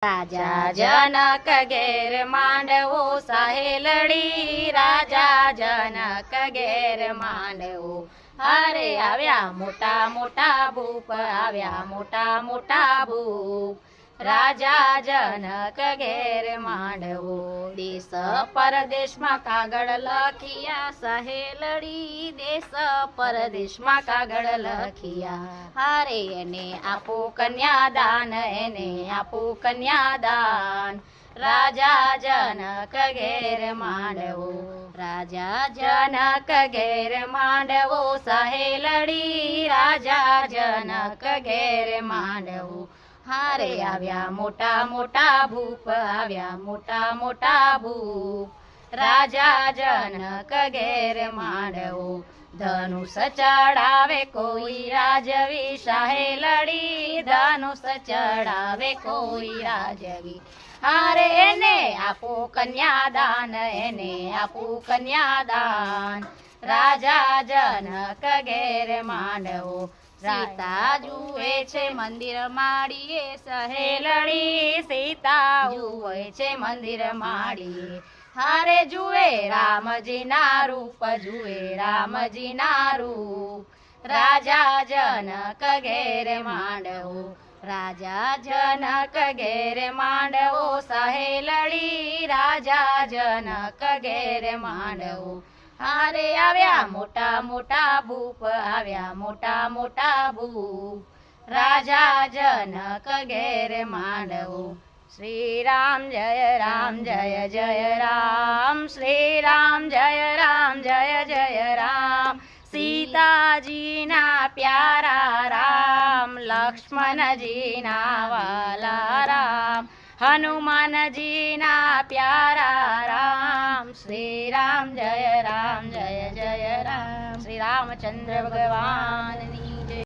રાજા જનક ઘેર માંડવો સહેલડી, રાજા જનક ઘેર માંડવો. હારે આવ્યા મોટા મોટા ભૂપ, આવ્યા મોટા મોટા ભૂપ. રાજા જનક ઘેર માંડવો. દેશ પરદેશમાં કાગળ લખિયા સહેલડી, દેશ પરદેશમાં કાગળ લખિયા. હારે એને આપો કન્યાદાન, એને આપો કન્યાદાન. રાજા જનક ઘેર માંડવો, રાજા જનક ઘેર માંડવો સહેલડી, રાજા જનક ઘેર માંડવો. હારે આવ્યા મોટા મોટા ભૂપ, આવ્યા મોટા મોટા ભૂપ. રાજા જનક ઘેર માંડવો. ધનુષ ચડાવે કોઈ રાજવી સહેલડી, ધનુષ ચડાવે કોઈ રાજવી. હારે એને આપો કન્યાદાન, એને આપો કન્યાદાન. રાજા જનક ઘેર માંડવો. સીતા જુએ છે મંદિર માળીએ સહેલડી, સીતા જુએ છે મંદિર માળીએ. હારે જુએ રામજીના રૂપ, જુએ રામજીના રૂપ. રાજા જનક ઘેર માંડવો, રાજા જનક ઘેર માંડવો સહેલડી, રાજા જનક ઘેર માંડવો. હારે આવ્યા મોટા મોટા ભૂપ, આવ્યા મોટા મોટા ભૂપ. રાજા જનક ઘેર માંડવો. શ્રી રામ જય રામ જય જય રામ, શ્રી રામ જય રામ જય જય રામ. સીતાજીના પ્યારા રામ, લક્ષ્મણજીના વાલા રામ, હનુમાનજીના પ્યારા રામ. શ્રી રામ જય રામ જય જય રામ. શ્રી રામચંદ્ર ભગવાન.